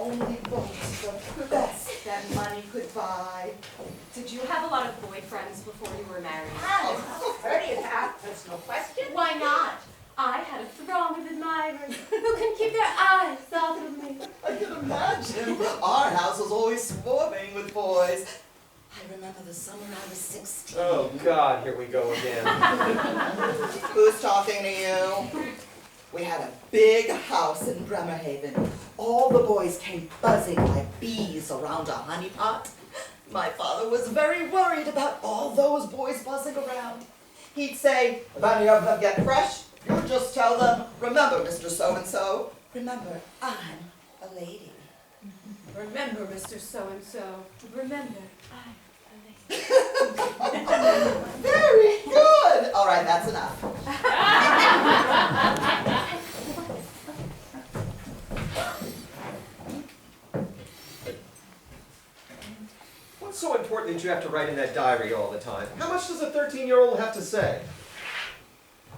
only books, the best that money could buy. Did you have a lot of boyfriends before you were married? Oh, Bertie and that, there's no question. Why not? I had a throng of admirers who couldn't keep their eyes off of me. I can imagine. Our house was always swarming with boys. I remember the summer I was 16. Oh, God, here we go again. Who's talking to you? We had a big house in Bremerhaven. All the boys came buzzing like bees around a honey pot. My father was very worried about all those boys buzzing around. He'd say, if any of them get fresh, you just tell them, remember, Mr. So-and-so. Remember, I'm a lady. Remember, Mr. So-and-so. Remember, I'm a lady. Very good. All right, that's enough. What's so important that you have to write in that diary all the time? How much does a 13-year-old have to say?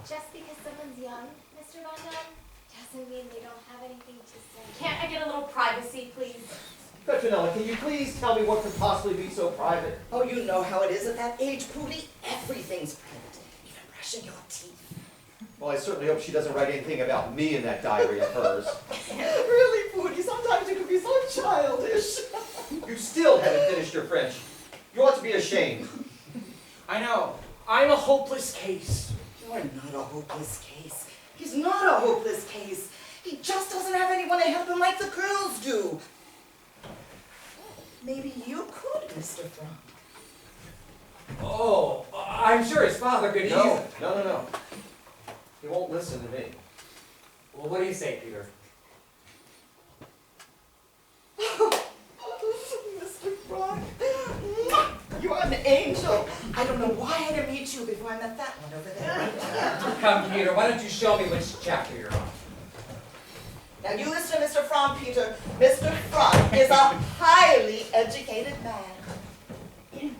Just because someone's young, Mr. Von Dunn, doesn't mean they don't have anything to say. Can't I get a little privacy, please? Petronella, can you please tell me what could possibly be so private? Oh, you know how it is at that age, Pootie. Everything's private, even brushing your teeth. Well, I certainly hope she doesn't write anything about me in that diary of hers. Really, Pootie, sometimes you can be so childish. You still haven't finished your French. You ought to be ashamed. I know. I'm a hopeless case. You're not a hopeless case. He's not a hopeless case. He just doesn't have anyone to help him like the girls do. Maybe you could, Mr. Frank. Oh, I'm sure his father could No. He won't listen to me. Well, what do you say, Peter? Mr. Frank, you're an angel. I don't know why I didn't meet you before I met that one over there. Come, Peter, why don't you show me which chapter you're on? Now you listen to Mr. Frank, Peter. Mr. Frank is a highly educated man.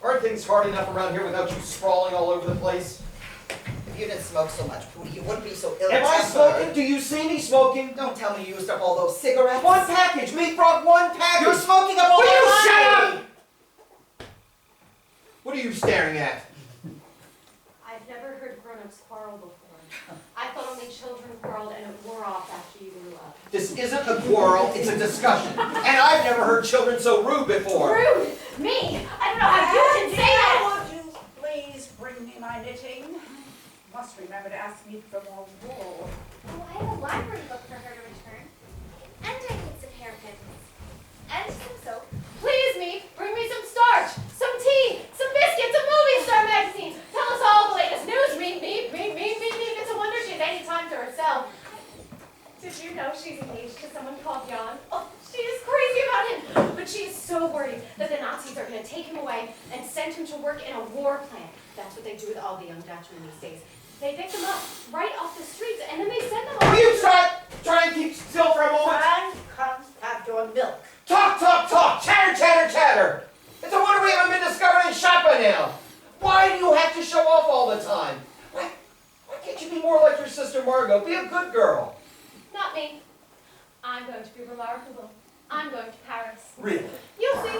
Aren't things hard enough around here without you sprawling all over the place? If you didn't smoke so much, Pootie, you wouldn't be so ill-tempered. Am I smoking? Do you see me smoking? Don't tell me you used up all those cigarettes. One package! Meat frog, one package! You're smoking up all Will you the shut money! up? What are you staring at? I've never heard grown-ups quarrel before. I thought only children quarreled and it wore off after you grew up. This isn't a quarrel, it's a discussion. And I've never heard children so rude before. Rude? Me? I don't know how you can say that! Would you please bring me my knitting? You must remember to ask me for more wool. Oh, I have a library book for her to return. And I need some hairpins. And some soap. Please, me, bring me some starch, some tea, some biscuits, a movie star magazine. Tell us all the latest news. Me. It's a wonder she has any time to herself. Did you know she's engaged to someone called Jan? Oh, she is crazy about him. But she is so worried that the Nazis are going to take him away and send him to work in a war plant. That's what they do with all the young Dutchmen these days. They pick them up right off the streets and then they send them off. Will you try and keep still for a moment? And come have your milk. Talk! Chatter! It's a wonder we haven't been discovered and shot by now. Why do you have to show off all the time? Why can't you be more like your sister Margot? Be a good girl. Not me. I'm going to be remarkable. I'm going to Paris. Really? You'll see.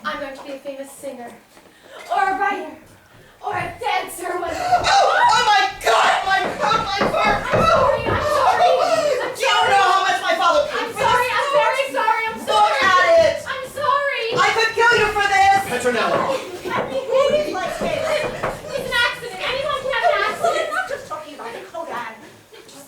I'm going to be a famous singer. Or a writer. Or a dancer. Oh my God! My heart! I'm sorry. You don't know how much my father paid I'm for sorry. this. I'm very sorry. I'm Look sorry. at it! I'm sorry. I could kill you for this! Petronella. Can't behave like this. It's an accident. Anyone can have an Well, accident. you're not just talking about it, Kodan.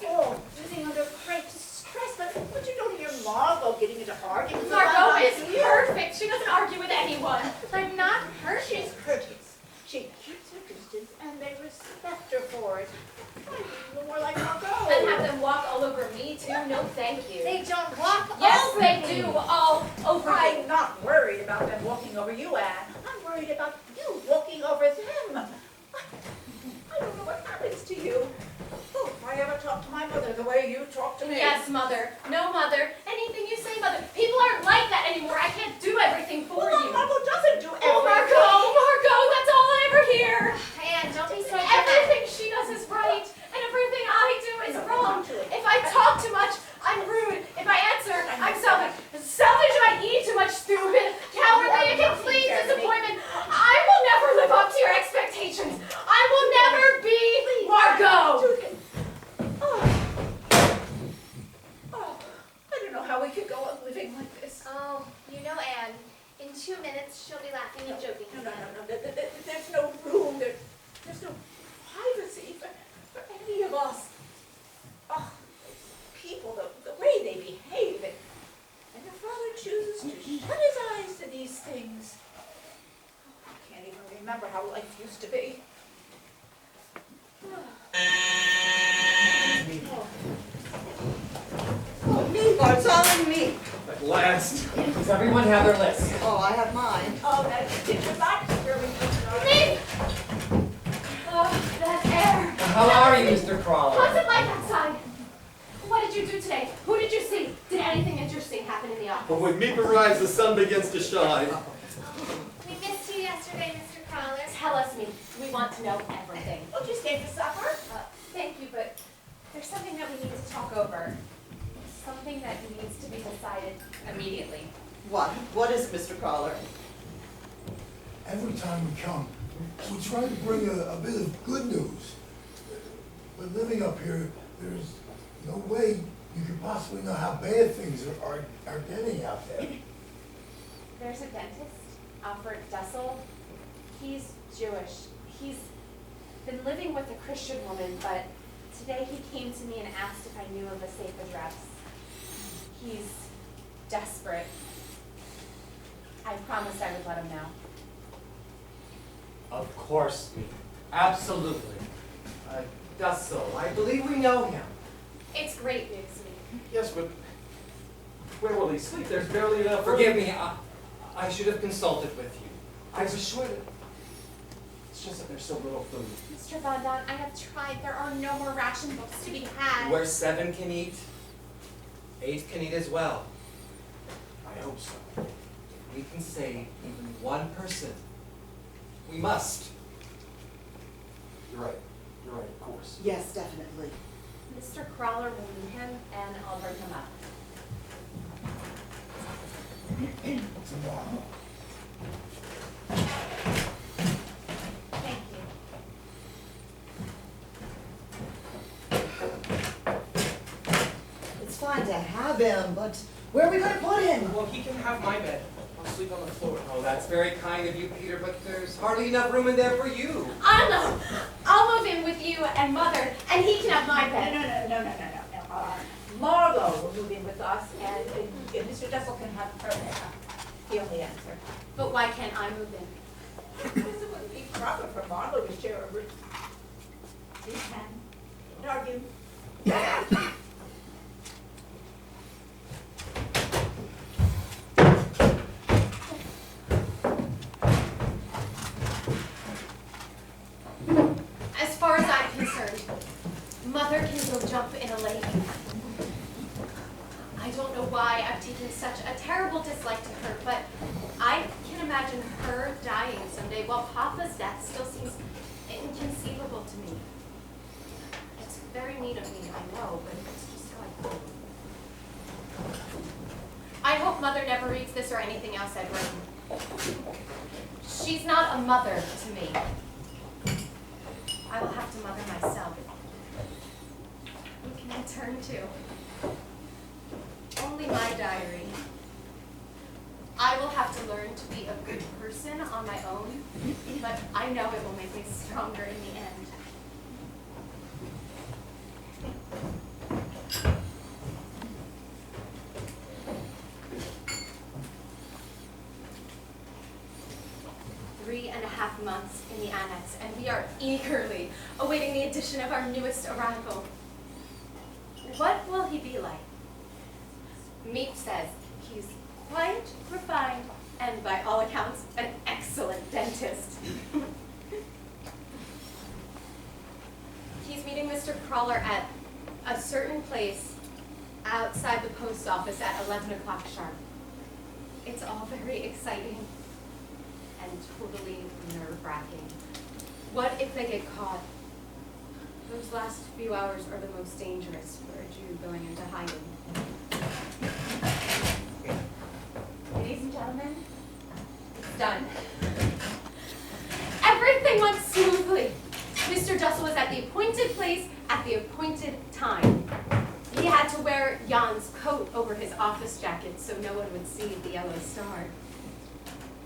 Oh, living under great distress, but you don't hear Margot getting into arguments. Margot is perfect. She doesn't argue with anyone. But not her. She's courteous. She keeps her distance, and they respect her for it. More like Margot. And have them walk all over me too? No, thank you. They don't walk Yes, over they me. do. All over me. I'm not worried about them walking over you, Anne. I'm worried about you walking over them. I don't know what happens to you. Oh, if I ever talk to my mother the way you talk to me. Yes, Mother. No, Mother. Anything you say, Mother. People aren't like that anymore. I can't do everything for Well, you. Margot doesn't do everything. Oh, Margot, that's all I ever hear. Anne, don't be so Everything she does is right, and everything I do is wrong. If I talk too much, I'm rude. If I answer, I'm selfish. much stupid, cowardly, and complete disappointment. I will never live up to your expectations. I will never be Margot. Judith. I don't know how we could go on living like this. Oh, you know Anne. In 2 minutes, she'll be laughing and joking No. again. There's no room. There's no privacy for any of us. Oh, people, the way they behave. And your father chooses to shut his eyes to these things. Oh, I can't even remember how life used to be. Oh, me, it's all in me. At last. Does everyone have their list? Oh, I have mine. Oh, that's it. Relax, where we can start. Me! Oh, that air. How are you, Mr. Crawler? What's it like outside? What did you do today? Who did you see? Did anything interesting happen in the office? But when Meep arrives, the sun begins to shine. We missed you yesterday, Mr. Crawler. Tell us, me. We want to know everything. Won't you stay for supper? Thank you, but there's something that we need to talk over. Something that needs to be decided immediately. What? What is it, Mr. Crawler? Every time we come, we try to bring a bit of good news. But living up here, there's no way you could possibly know how bad things are getting out there. There's a dentist, Alfred Dussel. He's Jewish. He's been living with a Christian woman, but today he came to me and asked if I knew of a safe address. He's desperate. I promised I would let him know. Of course, Meep. Absolutely. Dussel, I believe we know him. It's great news, me. Yes, but where will he sleep? There's barely enough room. Forgive me, I should have consulted with you. I was sure that... It's just that there's so little food. Mr. Von Don, I have tried. There are no more ration books to be had. Where 7 can eat, 8 can eat as well. I hope so. If we can save even one person, we must. You're right. You're right, of course. Yes, definitely. Mr. Crawler will meet him, and I'll bring him up. Tomorrow. Thank you. It's fine to have him, but where are we going to put him? Well, he can have my bed. I'll sleep on the floor. Oh, that's very kind of you, Peter, but there's hardly enough room in there for you. I'll move in with you and Mother, and he can have my bed. No. Margot will move in with us, and Mr. Dussel can have her there. He only answer. But why can't I move in? Because it wouldn't be proper for Margot to share a room. You can. Don't argue. As far as I'm concerned, Mother can go jump in a lake. I don't know why I've taken such a terrible dislike to her, but I can imagine her dying someday while Papa's death still seems inconceivable to me. It's very mean of me, I know, but it's just how I feel. I hope Mother never reads this or anything else I've written. She's not a mother to me. I will have to mother myself. Who can I turn to? Only my diary. I will have to learn to be a good person on my own, but I know it will make me stronger in the end. .5 months in the annex, and we are eagerly awaiting the addition of our newest arrival. What will he be like? Meep says he's quite refined and, by all accounts, an excellent dentist. He's meeting Mr. Crawler at a certain place outside the post office at 11 o'clock sharp. It's all very exciting and totally nerve-wracking. What if they get caught? Those last few hours are the most dangerous for a Jew going into hiding. Ladies and gentlemen, done. Everything went smoothly. Mr. Dussel was at the appointed place at the appointed time. He had to wear Jan's coat over his office jacket so no one would see the yellow star.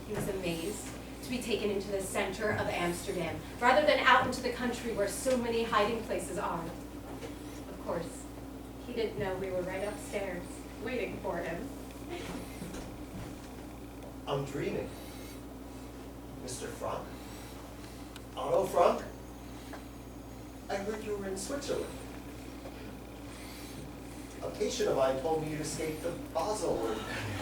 He was amazed to be taken into the center of Amsterdam, rather than out into the country where so many hiding places are. Of course, he didn't know we were right upstairs, waiting for him. I'm dreaming. Mr. Frank? Otto Frank? I heard you were in Switzerland. A patient of mine told me you'd escaped to Basel or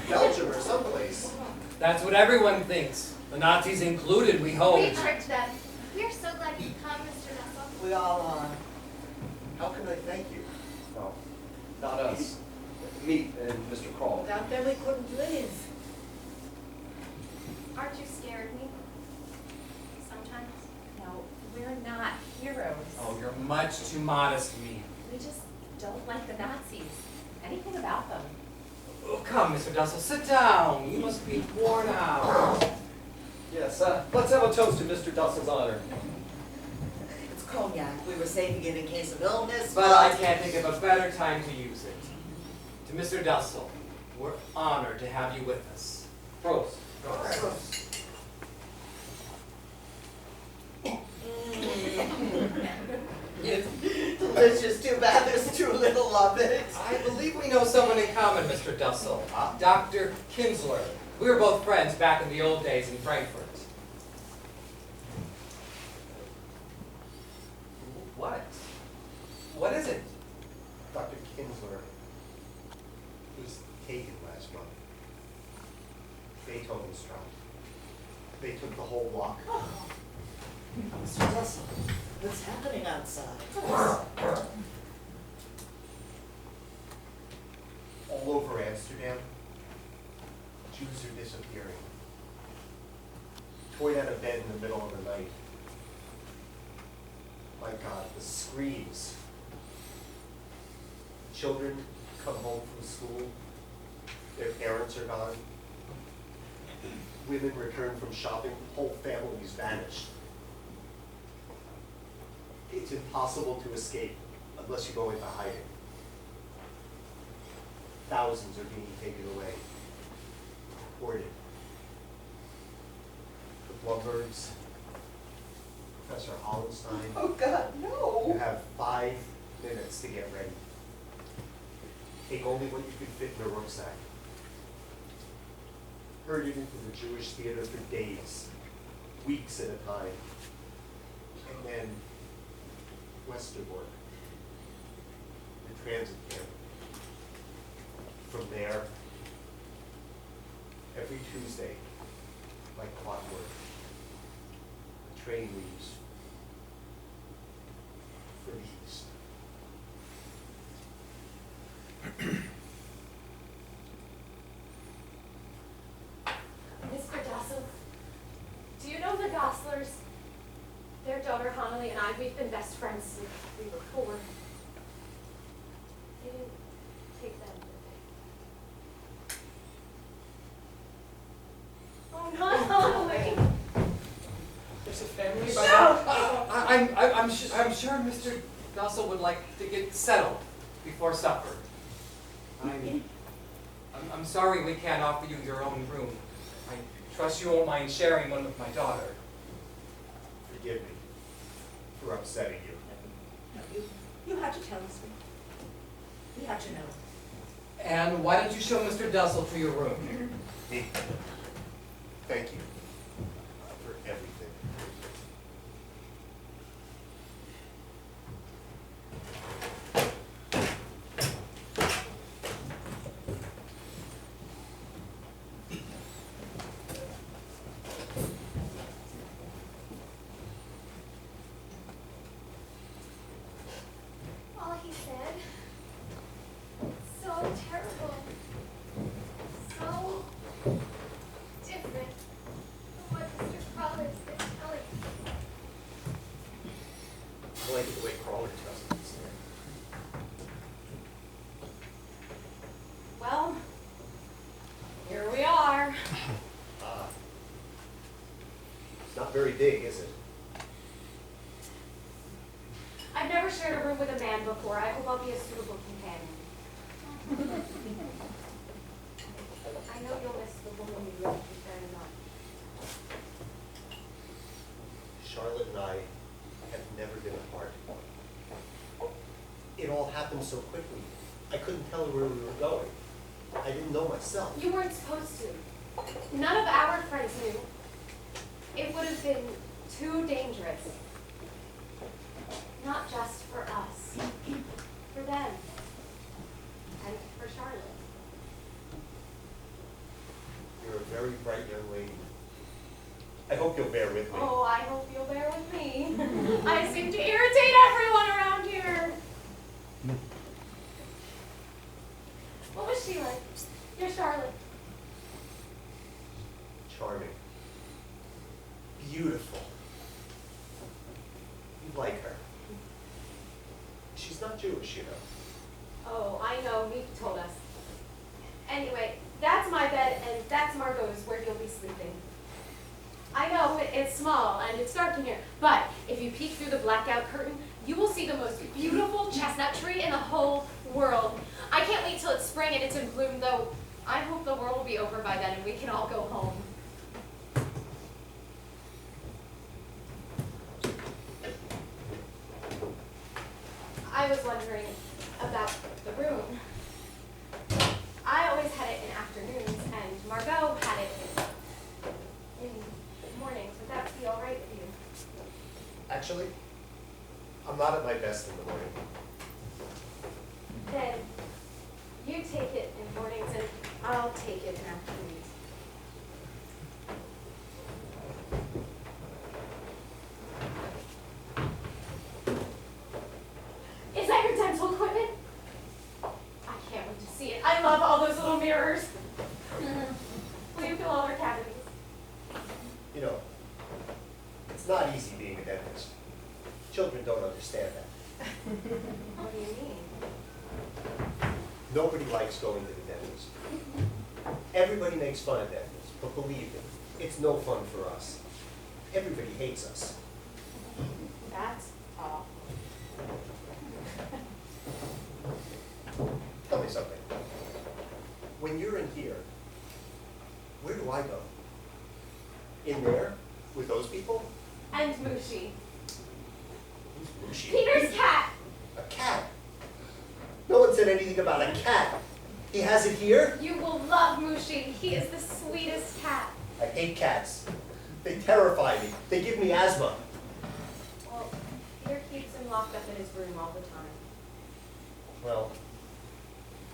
Belgium or someplace. That's what everyone thinks. The Nazis included, we hope. We tricked them. We are so glad you come, Mr. Dussel. We all are. How can I thank you? No, not us. Me and Mr. Kroll. Without them, we couldn't live. Aren't you scared, me? Sometimes. No, we're not heroes. Oh, you're much too modest to me. We just don't like the Nazis. Anything about them. Oh, come, Mr. Dussel, sit down. You must be worn out. Yes, let's have a toast to Mr. Dussel's honor. It's cognac. We were saving it in case of illness. But I can't think of a better time to use it. To Mr. Dussel, we're honored to have you with us. Prost. Delicious. Too bad there's too little of it. I believe we know someone in common, Mr. Dussel. Dr. Kinsler. We were both friends back in the old days in Frankfurt. What? What is it? Dr. Kinsler was taken last month. Beethoven struck. They took the whole block. Mr. Dussel, what's happening outside? All over Amsterdam, Jews are disappearing. Torn out of bed in the middle of the night. My God, the screams. Children come home from school, their parents are gone. Women return from shopping, whole families vanished. It's impossible to escape unless you go into hiding. Thousands are being taken away, deported. The Blumbergs, Professor Hollenstein. Oh God, You no. have 5 minutes to get ready. Take only what you can fit in a rucksack. Herded into the Jewish theater for days, weeks at a time. And then Westerbork, the transit camp. From there, every Tuesday, like clockwork, the train leaves for the east. Mr. Dussel, do you know the Gosslers? Their daughter Hanali and I, we've been best friends since we were 4. They didn't take them, did they? Oh, not Hanali! There's a family I'm sure Mr. Dussel would like to get settled before supper. I'm sorry we can't offer you your own room. I trust you won't mind sharing one with my daughter. Forgive me for upsetting you. No, you had to tell us. We had to know. And why don't you show Mr. Dussel to your room? Thank you for everything. All he said. So terrible. So different. not very big, is it? I've never shared a room with a man before. I hope I'll be a suitable companion. I know you'll miss the woman you love very much. Charlotte and I have never been apart. It all happened so quickly. I couldn't tell her where we were going. I didn't know myself. You weren't supposed to. None of our friends knew. It would have been too dangerous. Not just for us. For them. And for Charlotte. You're a very bright young lady. I hope you'll bear with me. Oh, I hope you'll bear with me. I seem to irritate everyone around here. What was she like? Your Charlotte. Charming. Beautiful. You like her. She's not Jewish, you know. Oh, I know. Meek told us. Anyway, that's my bed, and that's Margot's where you'll be sleeping. I know it's small and it's dark in here, but if you peek through the blackout curtain, you will see the most beautiful chestnut tree in the whole world. I can't wait till it's spring and it's in bloom, though I hope the world will be over by then and we can all go home. I was wondering about the room. I always had it in afternoons, and Margot had it in mornings. Would that be all right with you? Actually, I'm not at my best in the morning. Then you take it in mornings, and I'll take it in afternoons. Is that your dental equipment? I can't wait to see it. I love all those little mirrors. Will you fill all their cavities? You know, it's not easy being a dentist. Children don't understand that. What do you mean? Nobody likes going to the dentist. Everybody makes fun of dentists, but believe me, it's no fun for us. Everybody hates us. That's awful. Tell me something. When you're in here, where do I go? In there? With those people? And Mushi. Who's Mushi? Peter's cat. A cat? No one said anything about a cat. He has it here? You will love Mushi. He is the sweetest cat. I hate cats. They terrify me. They give me asthma. Well, Peter keeps him locked up in his room all the time. Well,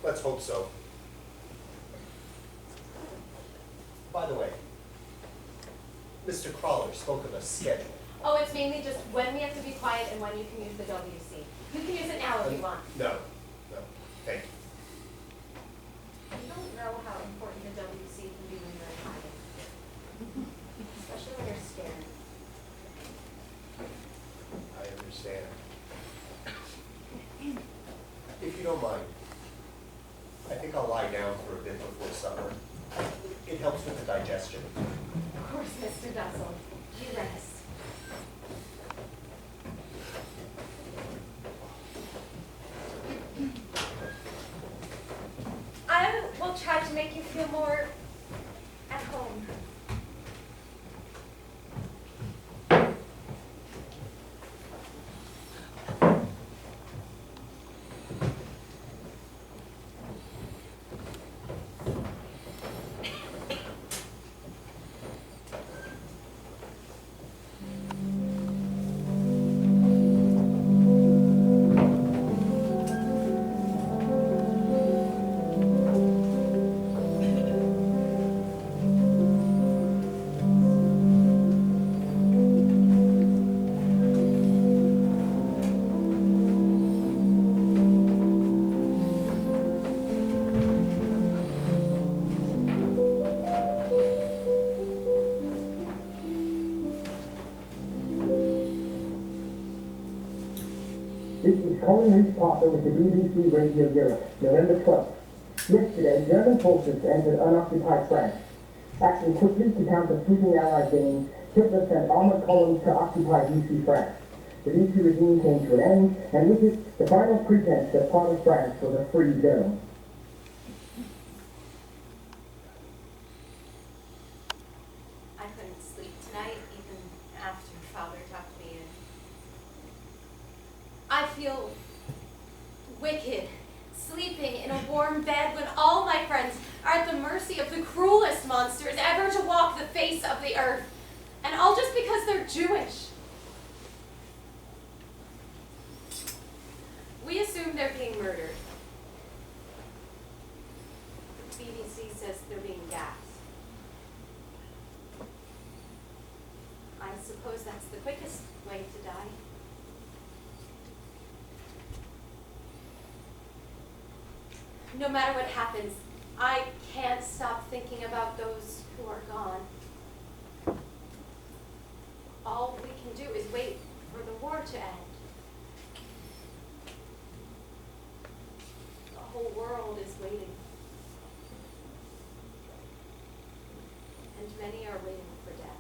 let's hope so. By the way, Mr. Crawler spoke of a schedule. Oh, it's mainly just when we have to be quiet and when you can use the WC. You can use it now if you want. No, thank you. You don't know how important the WC can be when you're in hiding. Especially when you're scared. I understand. If you don't mind, I think I'll lie down for a bit before supper. It helps with the digestion. Of course, Mr. Dussel. You rest. I will try to make you feel more at home. This is Colin Reese Parker with the BBC Radio Europe, November 12th. Yesterday, German forces entered unoccupied France. Acting quickly to counter sweeping Allied gains, Hitler sent armored columns to occupy Vichy France. The Vichy regime came to an end, and with it, the final pretense that part of France was a free zone. I couldn't sleep tonight, even after Father tucked me in. I feel wicked, sleeping in a warm bed when all my friends are at the mercy of the cruelest monsters ever to walk the face of the earth. And all just because they're Jewish. We assume they're being murdered. The BBC says they're being gassed. I suppose that's the quickest way to die. No matter what happens, I can't stop thinking about those who are gone. All we can do is wait for the war to end. The whole world is waiting. And many are waiting for death.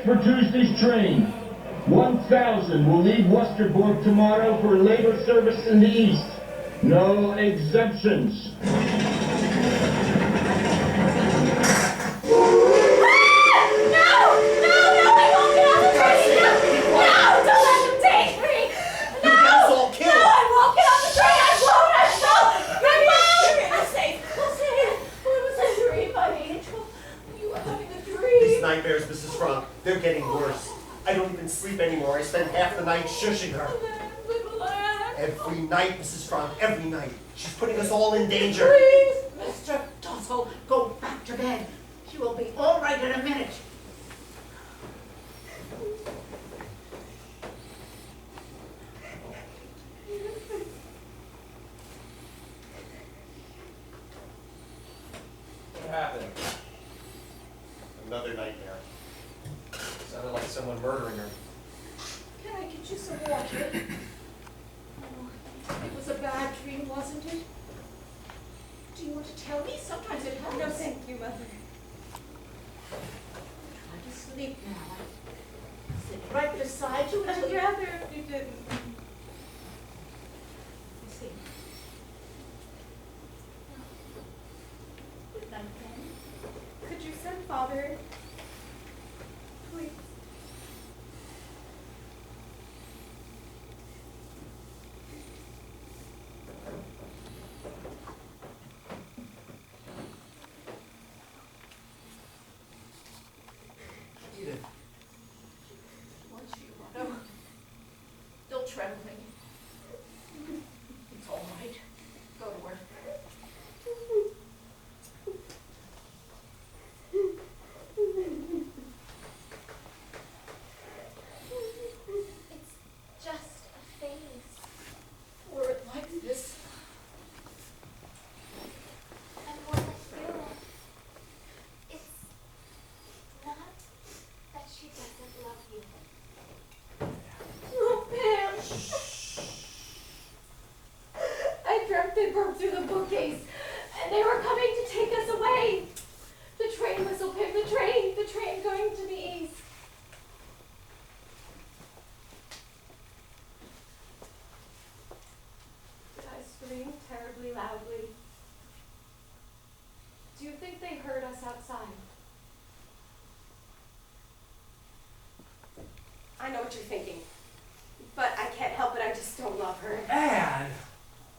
For Tuesday's train. 1,000 will leave Westerbork tomorrow for labor service in the East. No exemptions. Nightmares, Mrs. Frank. They're getting worse. I don't even sleep anymore. I spend half the night shushing her. Every night, Mrs. Frank, every night. She's putting us all in danger. Please, Mr. Tussle, go back to bed. She will be all right in a minute. What happened? Another nightmare. Sounded like someone murdering her. Can I get you some water? Oh, it was a bad dream, wasn't it? Do you want to tell me? Sometimes it helps. No, thank you, Mother. Try to sleep now. I'll sit right beside you until I'd rather if you didn't. I see. Good night, then. Could you send Father? Please. Edith. Want you, Otto. Still trembling. It's all right. Go to work. It's just a phase. Were it like this? And what I feel, it's not that she doesn't love you. Oh, Pam! I dreamt they broke through the bookcase, and they were coming to take us away. The train whistle, Pam, the train going to the east. Did I scream terribly loudly? Do you think they heard us outside? I know what you're thinking, but I can't help it, I just don't love her. Anne!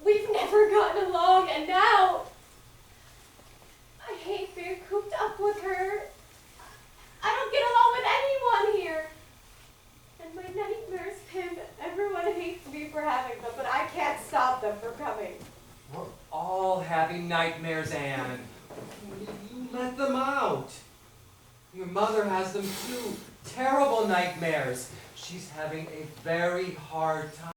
We've never gotten along, and now I hate being cooped up with her. I don't get along with anyone here. And my nightmares, Pim, everyone hates me for having them, but I can't stop them from coming. We're all having nightmares, Anne. You let them out. Your mother has them too. Terrible nightmares. She's having a very hard time.